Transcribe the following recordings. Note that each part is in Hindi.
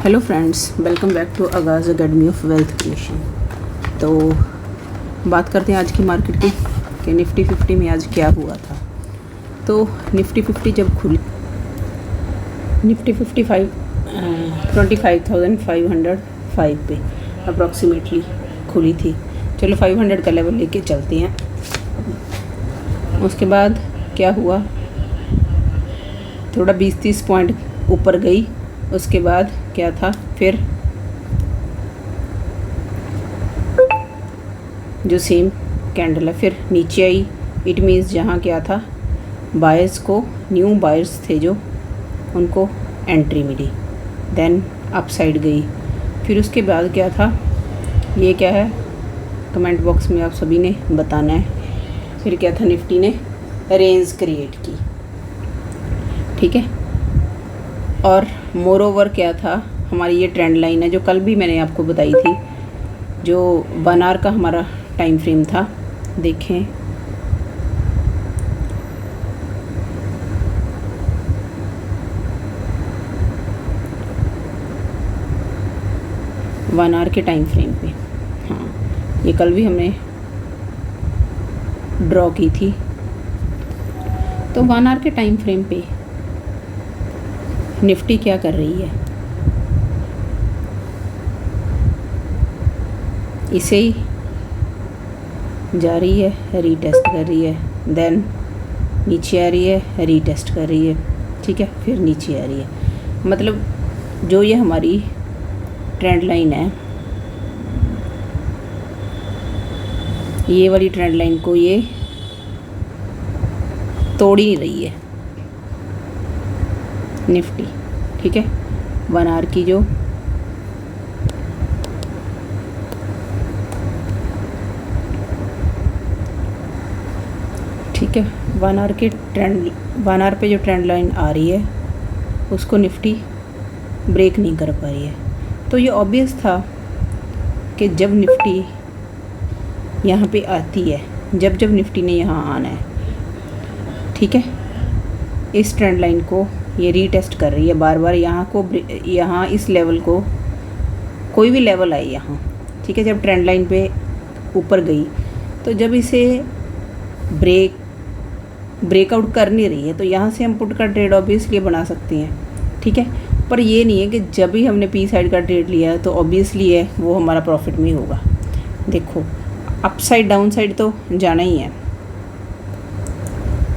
Hello friends, welcome back to Aagaz academy of wealth creation. तो बात करते हैं आज की मार्केट की कि निफ्टी 50 में आज क्या हुआ था। तो निफ्टी 50 जब खुली, निफ्टी 55 25,505 पे अप्रॉक्सीमेटली खुली थी। चलो 500 का लेवल लेके चलते हैं। उसके बाद क्या हुआ, थोड़ा 20-30 पॉइंट ऊपर गई। उसके बाद क्या था, फिर जो सेम कैंडल है फिर नीचे आई। इट मीन्स जहाँ क्या था, बायर्स को, न्यू बायर्स थे जो, उनको एंट्री मिली। देन अपसाइड गई। फिर उसके बाद क्या था, ये क्या है कमेंट बॉक्स में आप सभी ने बताना है। फिर क्या था, निफ्टी ने रेंज क्रिएट की, ठीक है। और मोर ओवर क्या था, हमारी ये ट्रेंड लाइन है जो कल भी मैंने आपको बताई थी, जो 1 आवर का हमारा टाइम फ्रेम था। देखें, वन आवर के टाइम फ्रेम पे, हाँ ये कल भी हमने ड्रॉ की थी। तो 1 आवर के टाइम फ्रेम पे निफ्टी क्या कर रही है, इसे ही जा रही है, रीटेस्ट कर रही है, देन नीचे आ रही है, रीटेस्ट कर रही है, ठीक है, फिर नीचे आ रही है। मतलब जो ये हमारी ट्रेंड लाइन है, ये वाली ट्रेंड लाइन को ये तोड़ ही नहीं रही है निफ्टी, ठीक है। 1 आवर की जो ठीक है 1 आवर के ट्रेंड, 1 आवर पे जो ट्रेंड लाइन आ रही है उसको निफ्टी ब्रेक नहीं कर पा रही है। तो ये ऑब्वियस था कि जब निफ्टी यहाँ पे आती है, जब निफ्टी ने यहाँ आना है, ठीक है, इस ट्रेंड लाइन को ये रीटेस्ट कर रही है बार बार। यहाँ इस लेवल को, कोई भी लेवल आए यहाँ, ठीक है, जब ट्रेंड लाइन पे ऊपर गई, तो जब इसे ब्रेकआउट कर नहीं रही है तो यहाँ से हम पुट का ट्रेड ऑब्वियसली बना सकते हैं, ठीक है। पर ये नहीं है कि जब भी हमने पी साइड का ट्रेड लिया है तो ऑब्वियसली है वो हमारा प्रॉफिट में ही होगा। देखो, अप साइड डाउन साइड तो जाना ही है,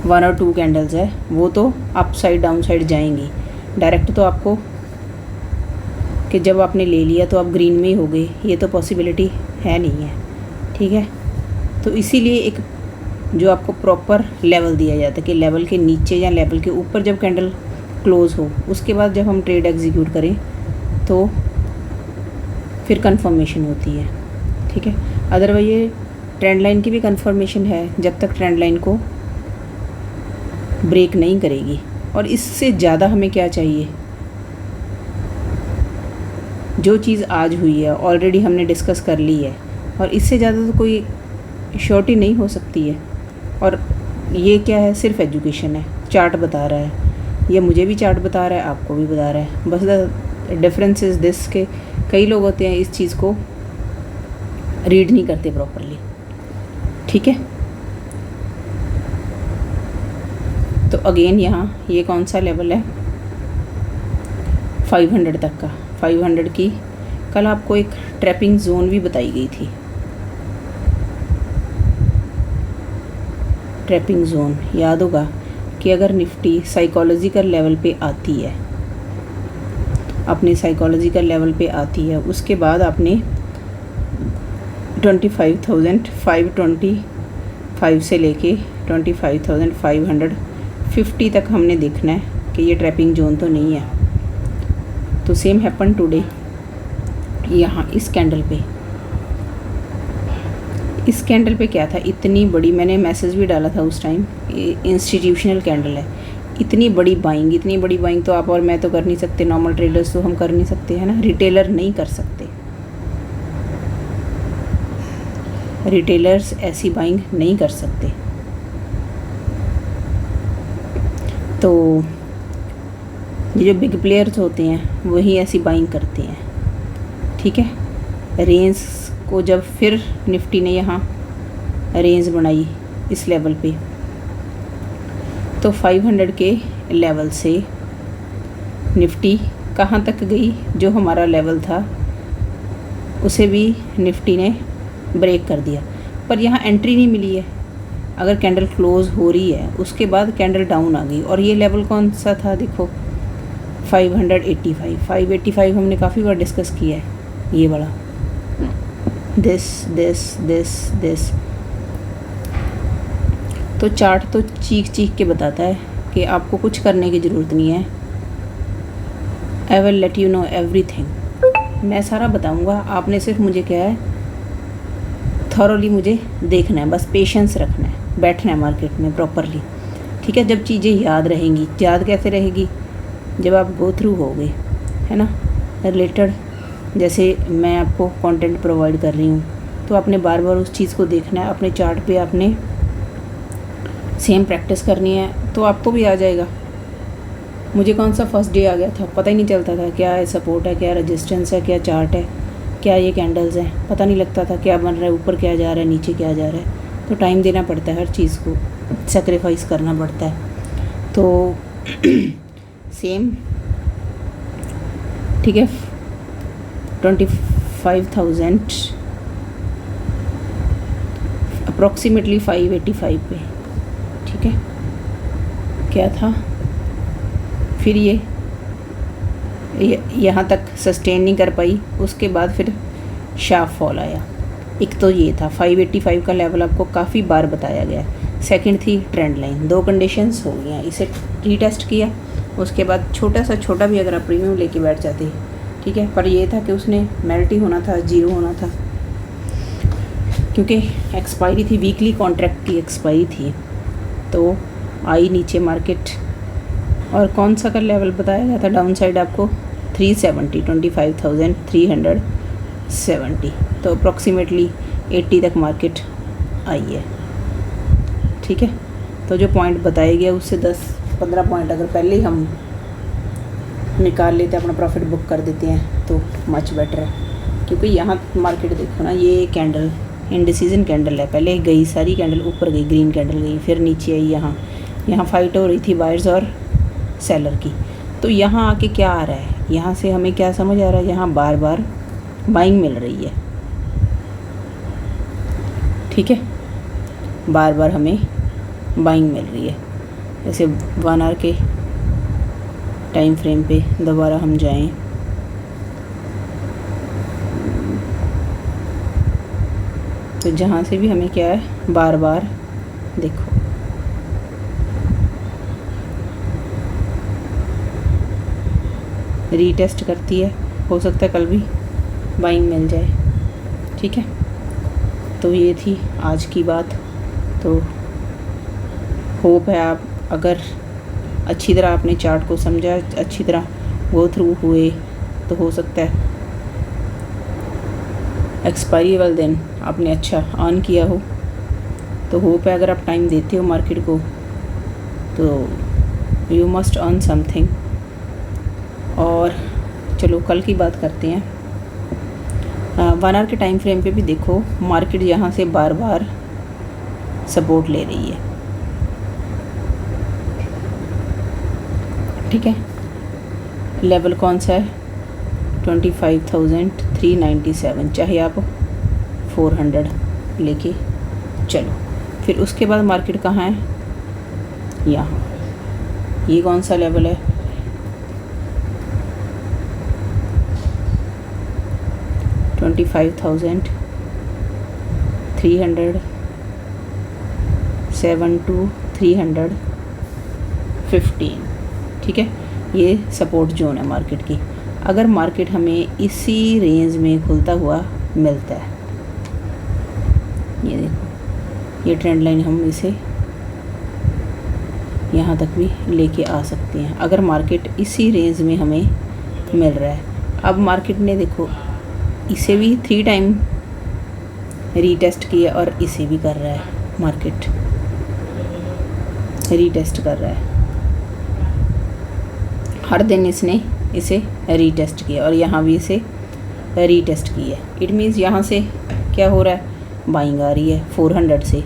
1 और 2 कैंडल्स है वो तो अप साइड डाउन साइड जाएंगी। डायरेक्ट तो आपको कि जब आपने ले लिया तो आप ग्रीन में ही हो गए, ये तो पॉसिबिलिटी है नहीं है, ठीक है। तो इसीलिए एक जो आपको प्रॉपर लेवल दिया जाता है कि लेवल के नीचे या लेवल के ऊपर जब कैंडल क्लोज हो, उसके बाद जब हम ट्रेड एग्जीक्यूट करें तो फिर कंफर्मेशन होती है, ठीक है। अदरवाइज ये ट्रेंड लाइन की भी कंफर्मेशन है जब तक ट्रेंड लाइन को ब्रेक नहीं करेगी। और इससे ज़्यादा हमें क्या चाहिए, जो चीज़ आज हुई है ऑलरेडी हमने डिस्कस कर ली है, और इससे ज़्यादा तो कोई श्योरिटी नहीं हो सकती है। और ये क्या है, सिर्फ एजुकेशन है, चार्ट बता रहा है, ये मुझे भी चार्ट बता रहा है, आपको भी बता रहा है। बस द डिफरेंस इज़ दिस के कई लोग होते हैं इस चीज़ को रीड नहीं करते प्रॉपरली, ठीक है। तो अगेन यहाँ ये कौन सा लेवल है, 500 तक का। 500 की कल आपको एक ट्रैपिंग जोन भी बताई गई थी। ट्रैपिंग जोन याद होगा कि अगर निफ्टी साइकोलॉजिकल लेवल पे आती है, अपने साइकोलॉजिकल लेवल पे आती है, उसके बाद आपने 25,525 से लेके 25,550 तक हमने देखना है कि ये ट्रैपिंग जोन तो नहीं है। तो सेम हैपन टुडे, यहाँ इस कैंडल पे क्या था, इतनी बड़ी, मैंने मैसेज भी डाला था उस टाइम, इंस्टीट्यूशनल कैंडल है, इतनी बड़ी बाइंग तो आप और मैं तो कर नहीं सकते, नॉर्मल ट्रेडर्स तो हम कर नहीं सकते, है ना, रिटेलर नहीं कर सकते, रिटेलर्स ऐसी बाइंग नहीं कर सकते। तो ये जो बिग प्लेयर्स होते हैं वही ऐसी बाइंग करते हैं, ठीक है। रेंज को जब फिर निफ्टी ने यहाँ रेंज बनाई इस लेवल पे, तो 500 के लेवल से निफ्टी कहाँ तक गई, जो हमारा लेवल था उसे भी निफ्टी ने ब्रेक कर दिया, पर यहाँ एंट्री नहीं मिली है। अगर कैंडल क्लोज हो रही है उसके बाद कैंडल डाउन आ गई, और ये लेवल कौन सा था देखो, 585 हमने काफ़ी बार डिस्कस किया है, ये वाला दिस। तो चार्ट तो चीख के बताता है कि आपको कुछ करने की ज़रूरत नहीं है। I will let you know everything, मैं सारा बताऊंगा, आपने सिर्फ मुझे क्या है, थॉरोली मुझे देखना है, बस पेशेंस रखना है, बैठना है मार्केट में प्रॉपरली, ठीक है। जब चीज़ें याद रहेंगी, याद कैसे रहेगी, जब आप गो थ्रू होगे, है ना, रिलेटेड, जैसे मैं आपको कंटेंट प्रोवाइड कर रही हूँ, तो आपने बार बार उस चीज़ को देखना है, अपने चार्ट पे आपने सेम प्रैक्टिस करनी है, तो आपको भी आ जाएगा। मुझे कौन सा फर्स्ट डे आ गया था, पता ही नहीं चलता था, क्या है सपोर्ट है, क्या रेजिस्टेंस है, क्या चार्ट है, क्या ये कैंडल्स हैं, पता नहीं लगता था क्या बन रहा है, ऊपर क्या जा रहा है, नीचे क्या जा रहा है। तो टाइम देना पड़ता है, हर चीज़ को सेक्रीफाइस करना पड़ता है। तो सेम, ठीक है, 25,000 अप्रॉक्सीमेटली 585 पे, ठीक है, क्या था, फिर ये यहाँ तक सस्टेन नहीं कर पाई, उसके बाद फिर शार्प फॉल आया। एक तो ये था 585 का लेवल, आपको काफ़ी बार बताया गया है। सेकंड थी ट्रेंड लाइन, दो कंडीशंस हो गई हैं, इसे रीटेस्ट किया, उसके बाद छोटा भी अगर आप प्रीमियम लेके बैठ जाते, ठीक है, पर ये था कि उसने मेल्टी होना था, जीरो होना था, क्योंकि एक्सपायरी थी, वीकली कॉन्ट्रैक्ट की एक्सपायरी थी, तो आई नीचे मार्केट। और कौन सा का लेवल बताया गया था डाउन साइड आपको, 370, 25,370, तो अप्रॉक्सीमेटली 80 तक मार्केट आई है, ठीक है। तो जो पॉइंट बताया गया उससे 10-15 पॉइंट अगर पहले ही हम निकाल लेते, अपना प्रॉफिट बुक कर देते हैं, तो मच बेटर है। क्योंकि यहाँ मार्केट देखो ना, ये कैंडल इंडिसीजन कैंडल है, पहले गई सारी कैंडल ऊपर गई, ग्रीन कैंडल गई, फिर नीचे आई, यहाँ फाइट हो रही थी बायर्स और सेलर की। तो यहाँ आके क्या आ रहा है, यहाँ से हमें क्या समझ आ रहा है, यहाँ बार बार बाइंग मिल रही है, ठीक है, बार बार हमें बाइंग मिल रही है। जैसे 1 आवर के टाइम फ्रेम पे दोबारा हम जाएं, तो जहाँ से भी हमें क्या है, बार बार देखो रीटेस्ट करती है, हो सकता है कल भी बाइंग मिल जाए, ठीक है। तो ये थी आज की बात। तो होप है आप अगर अच्छी तरह आपने चार्ट को समझा, अच्छी तरह गो थ्रू हुए, तो हो सकता है एक्सपायरी वाले दिन आपने अच्छा अर्न किया हो। तो होप है अगर आप टाइम देते हो मार्केट को, तो यू मस्ट अर्न समथिंग। और चलो कल की बात करते हैं। 1 आवर के टाइम फ्रेम पे भी देखो, मार्केट यहाँ से बार बार सपोर्ट ले रही है, ठीक है। लेवल कौन सा है, 25,397, चाहे आप 400 लेके चलो। फिर उसके बाद मार्केट कहाँ है, यहाँ, ये कौन सा लेवल है, 25,307 to 315, ठीक है। ये सपोर्ट जोन है मार्केट की। अगर मार्केट हमें इसी रेंज में खुलता हुआ मिलता है, ये देखो, ये ट्रेंड लाइन हम इसे यहाँ तक भी लेके आ सकते हैं, अगर मार्केट इसी रेंज में हमें मिल रहा है। अब मार्केट ने देखो इसे भी 3 टाइम रीटेस्ट किया और इसे भी कर रहा है, मार्केट रीटेस्ट कर रहा है। हर दिन इसने इसे रीटेस्ट किया और यहाँ भी इसे रीटेस्ट किया। इट मीन्स यहाँ से क्या हो रहा है, बाइंग आ रही है 400 से,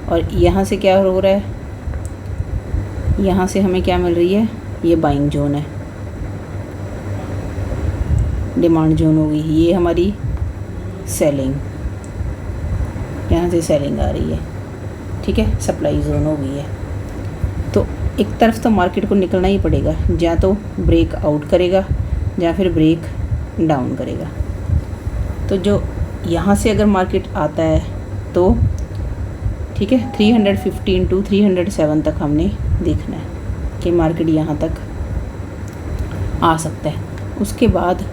और यहाँ से क्या हो रहा है, यहाँ से हमें क्या मिल रही है, ये बाइंग जोन है, डिमांड जोन होगी, ये हमारी सेलिंग, यहाँ से सेलिंग आ रही है, ठीक है, सप्लाई जोन हो गई है। तो एक तरफ तो मार्केट को निकलना ही पड़ेगा, या तो ब्रेक आउट करेगा या फिर ब्रेक डाउन करेगा। तो जो यहाँ से अगर मार्केट आता है तो ठीक है 315 to 307 तक हमने देखना है कि मार्केट यहाँ तक आ सकता है। उसके बाद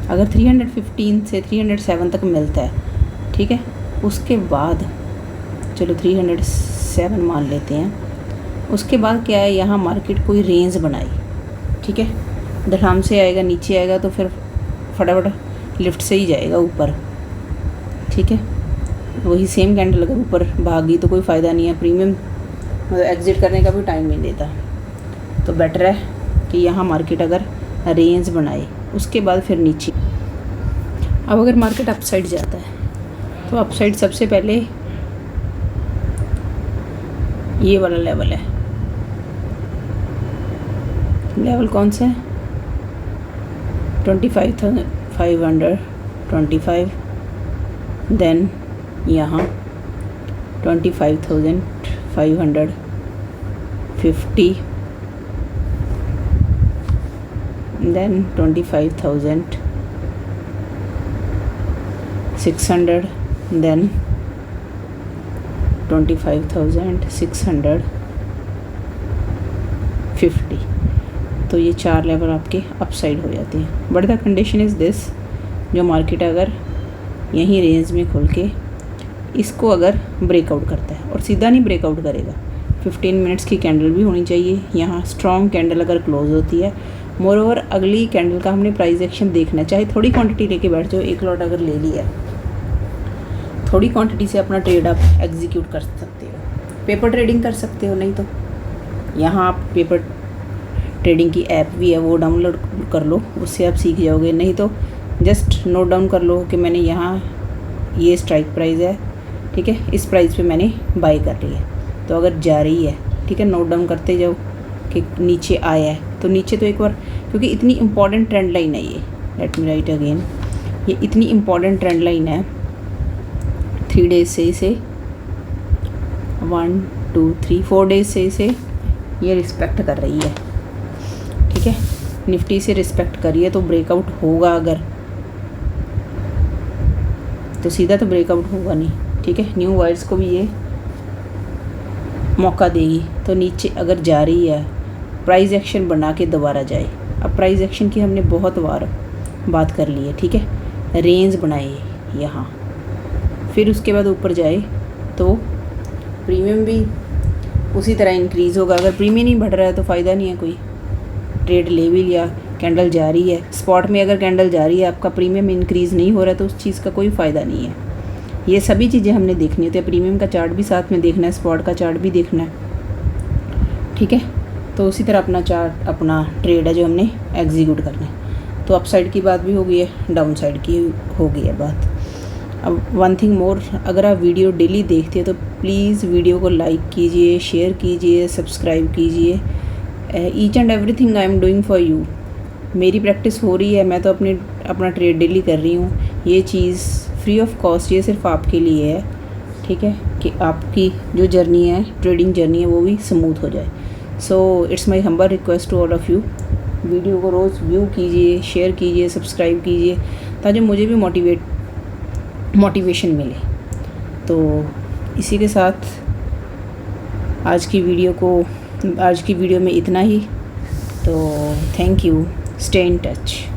अगर 315 से 307 तक मिलता है, ठीक है, उसके बाद चलो 307 मान लेते हैं। उसके बाद क्या है, यहाँ मार्केट कोई रेंज बनाई, ठीक है, धड़ाम से आएगा, नीचे आएगा तो फिर फटाफट लिफ्ट से ही जाएगा ऊपर, ठीक है। वही सेम कैंडल अगर ऊपर भागी तो कोई फ़ायदा नहीं है, प्रीमियम मतलब एग्ज़िट करने का भी टाइम नहीं देता। तो बेटर है कि यहाँ मार्केट अगर रेंज बनाए उसके बाद फिर नीचे। अब अगर मार्केट अपसाइड जाता है तो अपसाइड सबसे पहले ये वाला लेवल है, लेवल कौन सा है, 25,525, देन यहाँ 25,550, देन 25,600, देन 25,650। तो ये 4 लेवल आपके अपसाइड हो जाते हैं। But the condition is this, जो मार्केट अगर यहीं रेंज में खुल के इसको अगर ब्रेकआउट करता है, और सीधा नहीं ब्रेकआउट करेगा, 15 मिनट्स की कैंडल भी होनी चाहिए। यहाँ स्ट्रॉन्ग कैंडल अगर क्लोज होती है, मोरओवर अगली कैंडल का हमने प्राइस एक्शन देखना है। चाहे थोड़ी क्वांटिटी लेके बैठ जाओ, एक लॉट अगर ले लिया, थोड़ी क्वांटिटी से अपना ट्रेड आप एग्जीक्यूट कर सकते हो, पेपर ट्रेडिंग कर सकते हो। नहीं तो यहाँ आप पेपर ट्रेडिंग की ऐप भी है, वो डाउनलोड कर लो, उससे आप सीख जाओगे। नहीं तो जस्ट नोट डाउन कर लो कि मैंने यहाँ ये स्ट्राइक प्राइस है, ठीक है, इस प्राइस पे मैंने बाई कर ली है। तो अगर जा रही है, ठीक है, नोट डाउन करते जाओ कि नीचे आया है तो नीचे तो एक बार, क्योंकि इतनी इंपॉर्टेंट ट्रेंड लाइन है ये, लेट मी राइट अगेन, ये इतनी इंपॉर्टेंट ट्रेंड लाइन है, 3 डेज से इसे 1 2 3 4 डेज से इसे ये रिस्पेक्ट कर रही है, ठीक है, निफ्टी से रिस्पेक्ट करिए। तो ब्रेकआउट होगा अगर, तो सीधा तो ब्रेकआउट होगा नहीं, ठीक है, न्यू वायर्स को भी ये मौका देगी। तो नीचे अगर जा रही है, प्राइस एक्शन बना के दोबारा जाए। अब प्राइस एक्शन की हमने बहुत बार बात कर ली है, ठीक है, रेंज बनाए यहाँ, फिर उसके बाद ऊपर जाए तो प्रीमियम भी उसी तरह इंक्रीज़ होगा। अगर प्रीमियम नहीं बढ़ रहा है तो फ़ायदा नहीं है, कोई ट्रेड ले भी लिया, कैंडल जा रही है, स्पॉट में अगर कैंडल जा रही है, आपका प्रीमियम इंक्रीज़ नहीं हो रहा है तो उस चीज़ का कोई फ़ायदा नहीं है। ये सभी चीज़ें हमने देखनी होती है, प्रीमियम का चार्ट भी साथ में देखना है, स्पॉट का चार्ट भी देखना है, ठीक है। तो उसी तरह अपना चार्ट, अपना ट्रेड है जो हमने एग्जीक्यूट करना है। तो अप साइड की बात भी हो गई है, डाउन साइड की हो गई है बात। अब वन थिंग मोर, अगर आप वीडियो डेली देखते हैं तो प्लीज़ वीडियो को लाइक कीजिए, शेयर कीजिए, सब्सक्राइब कीजिए। Each and everything I am doing for you. मेरी प्रैक्टिस हो रही है, मैं तो अपना ट्रेड डेली कर रही हूँ। ये चीज़ फ्री ऑफ कॉस्ट, ये सिर्फ आपके लिए है, ठीक है, कि आपकी जो जर्नी है, ट्रेडिंग जर्नी है, वो भी स्मूथ हो जाए। So it's my humble request to all of you, video को रोज़ व्यू कीजिए, शेयर कीजिए, सब्सक्राइब कीजिए, ताकि मुझे भी मोटिवेशन मिले। तो इसी के साथ आज की वीडियो में इतना ही। तो thank you, stay in touch.